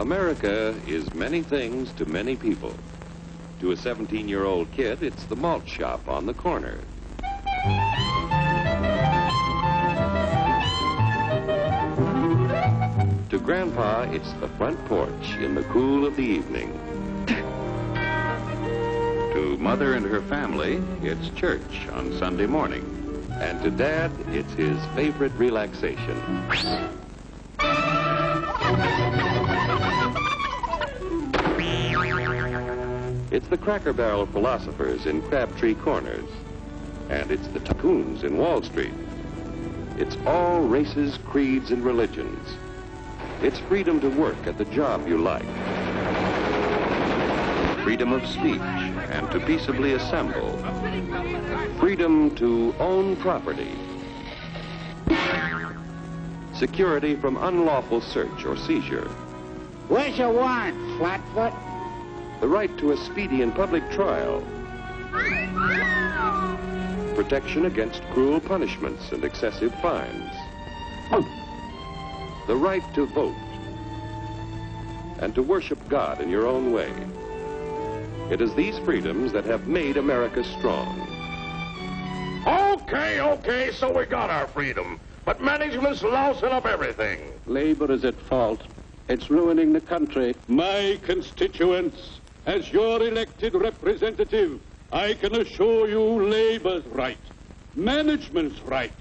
America is many things to many people. To a 17-year-old kid, it's the malt shop on the corner. To Grandpa, it's the front porch in the cool of the evening. To Mother and her family, it's church on Sunday morning. And to Dad, it's his favorite relaxation. It's the Cracker Barrel philosophers in Crabtree Corners. And it's the tycoons in Wall Street. It's all races, creeds, and religions. It's freedom to work at the job you like. Freedom of speech and to peaceably assemble. Freedom to own property. Security from unlawful search or seizure. Where's your warrant, Flatfoot? The right to a speedy and public trial. Protection against cruel punishments and excessive fines. The right to vote. And to worship God in your own way. It is these freedoms that have made America strong. Okay, so we got our freedom. But management's lousing up everything. Labor is at fault. It's ruining the country. My constituents, as your elected representative, I can assure you Labor's right. Management's right.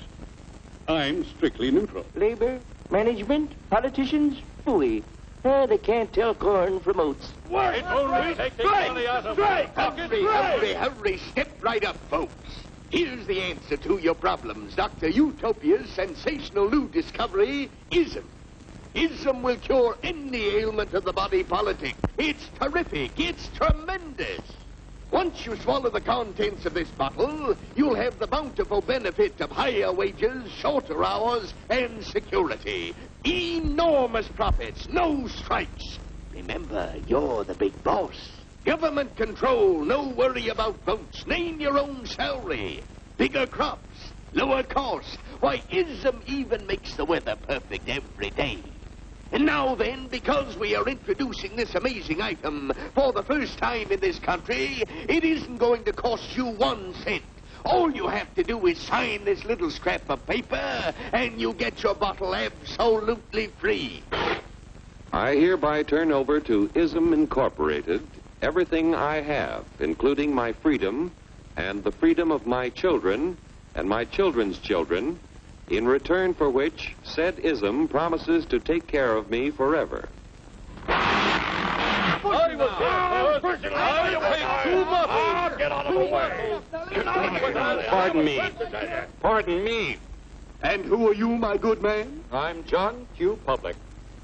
I'm strictly neutral. Labor, management, politicians, phooey. They can't tell corn from oats. Wait, only take the money out of my pocket. Hurry, step right up, folks. Here's the answer to your problems. Dr. Utopia's sensational new discovery, ism. Ism will cure any ailment of the body politic. It's terrific. It's tremendous. Once you swallow the contents of this bottle, you'll have the bountiful benefit of higher wages, shorter hours, and security. Enormous profits, no strikes. Remember, you're the big boss. Government control, no worry about votes. Name your own salary. Bigger crops, lower costs. Why, ism even makes the weather perfect every day. And now then, because we are introducing this amazing item for the first time in this country, it isn't going to cost you 1 cent. All you have to do is sign this little scrap of paper, and you get your bottle absolutely free. I hereby turn over to ISM Incorporated everything I have, including my freedom and the freedom of my children and my children's children, in return for which said ISM promises to take care of me forever. Get out of the way. Pardon me. And who are you, my good man? I'm John Q. Public.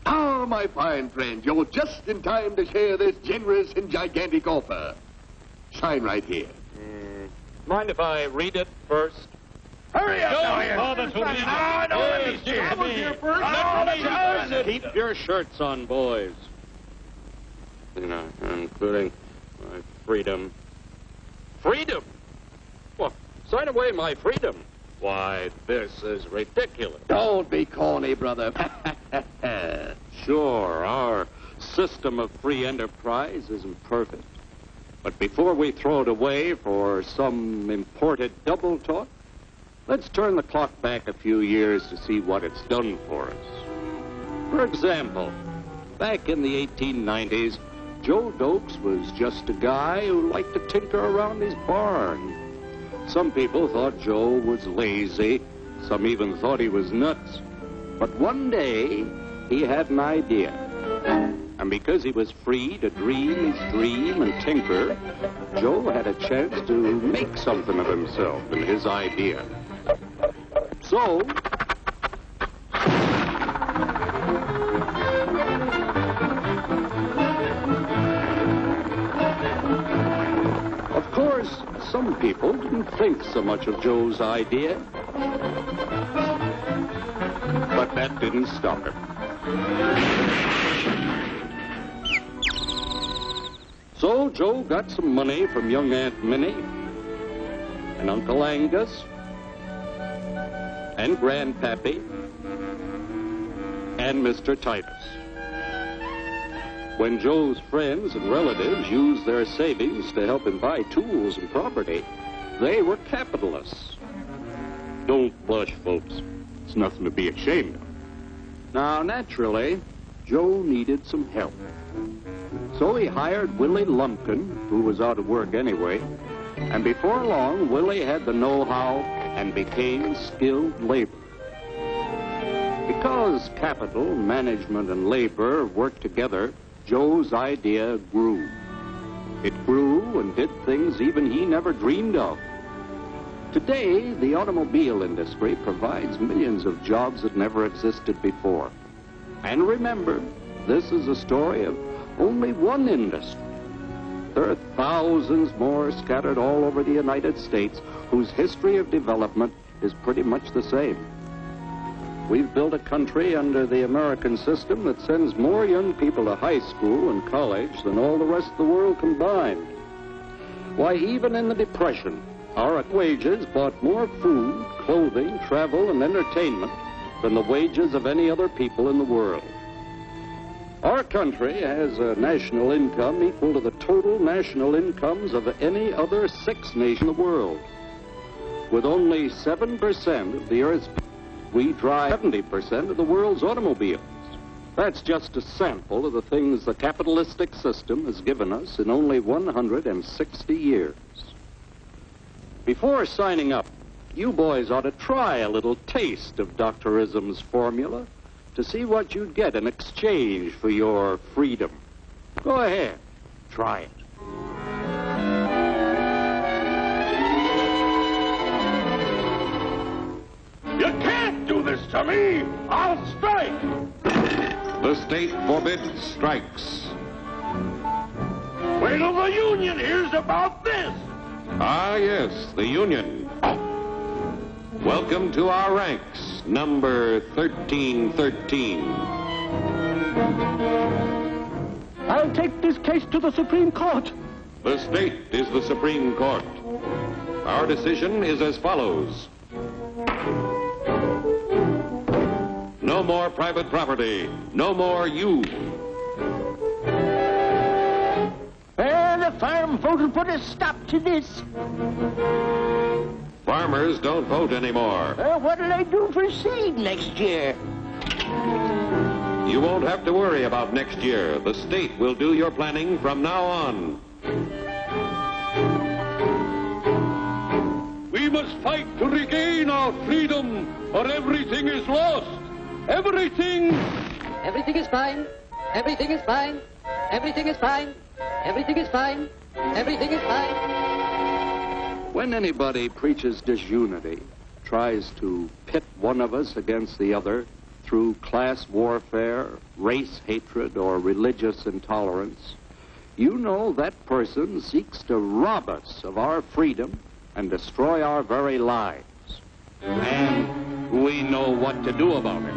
Ah, my fine friend, you're just in time to share this generous and gigantic offer. Sign right here. Mind if I read it first? Hurry up, Keep your shirts on, boys. Including my freedom. Freedom? Well, sign away my freedom. Why, this is ridiculous. Don't be corny, brother. Sure, our system of free enterprise isn't perfect. But before we throw it away for some imported double talk, let's turn the clock back a few years to see what it's done for us. For example, back in the 1890s, Joe Dokes was just a guy who liked to tinker around his barn. Some people thought Joe was lazy. Some even thought he was nuts. But one day, he had an idea. And because he was free to dream his dream and tinker, Joe had a chance to make something of himself and his idea. So, of course, some people didn't think so much of Joe's idea. But that didn't stop him. So Joe got some money from young Aunt Minnie and Uncle Angus and Grandpappy and Mr. Titus. When Joe's friends and relatives used their savings to help him buy tools and property, they were capitalists. Don't blush, folks. It's nothing to be ashamed of. Now, naturally, Joe needed some help. So he hired Willie Lumpkin, who was out of work anyway, and before long, Willie had the know-how and became skilled labor. Because capital, management, and labor worked together, Joe's idea grew. It grew and did things even he never dreamed of. Today, the automobile industry provides millions of jobs that never existed before. And remember, this is a story of only one industry. There are thousands more scattered all over the United States whose history of development is pretty much the same. We've built a country under the American system that sends more young people to high school and college than all the rest of the world combined. Why, even in the Depression, our wages bought more food, clothing, travel, and entertainment than the wages of any other people in the world. Our country has a national income equal to the total national incomes of any other 6 nations in the world. With only 7% of the Earth's people, we drive 70% of the world's automobiles. That's just a sample of the things the capitalistic system has given us in only 160 years. Before signing up, you boys ought to try a little taste of Dr. Ism's formula to see what you'd get in exchange for your freedom. Go ahead, try it. You can't do this to me! I'll strike! The state forbids strikes. Wait till the union hears about this! Ah, yes, the Union. Welcome to our ranks, number 1313. I'll take this case to the Supreme Court. The state is the Supreme Court. Our decision is as follows. No more private property. No more you. The farm vote will put a stop to this. Farmers don't vote anymore. What'll I do for seed next year? You won't have to worry about next year. The state will do your planning from now on. We must fight to regain our freedom, or everything is lost. Everything! Everything is fine. Everything is fine. Everything is fine. Everything is fine. Everything is fine. When anybody preaches disunity, tries to pit one of us against the other through class warfare, race hatred, or religious intolerance, you know that person seeks to rob us of our freedom and destroy our very lives. And we know what to do about it.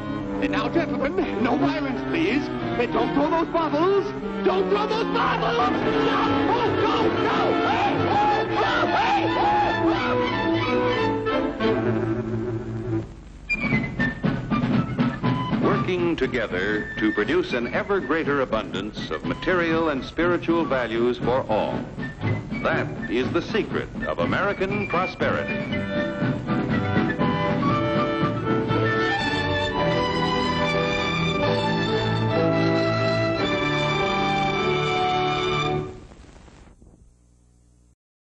Now, gentlemen, no violence, please. Don't throw those bottles. Don't throw those bottles. No! Oh, no! No! Hey! Oh, no! Hey! Working together to produce an ever greater abundance of material and spiritual values for all. That is the secret of American prosperity.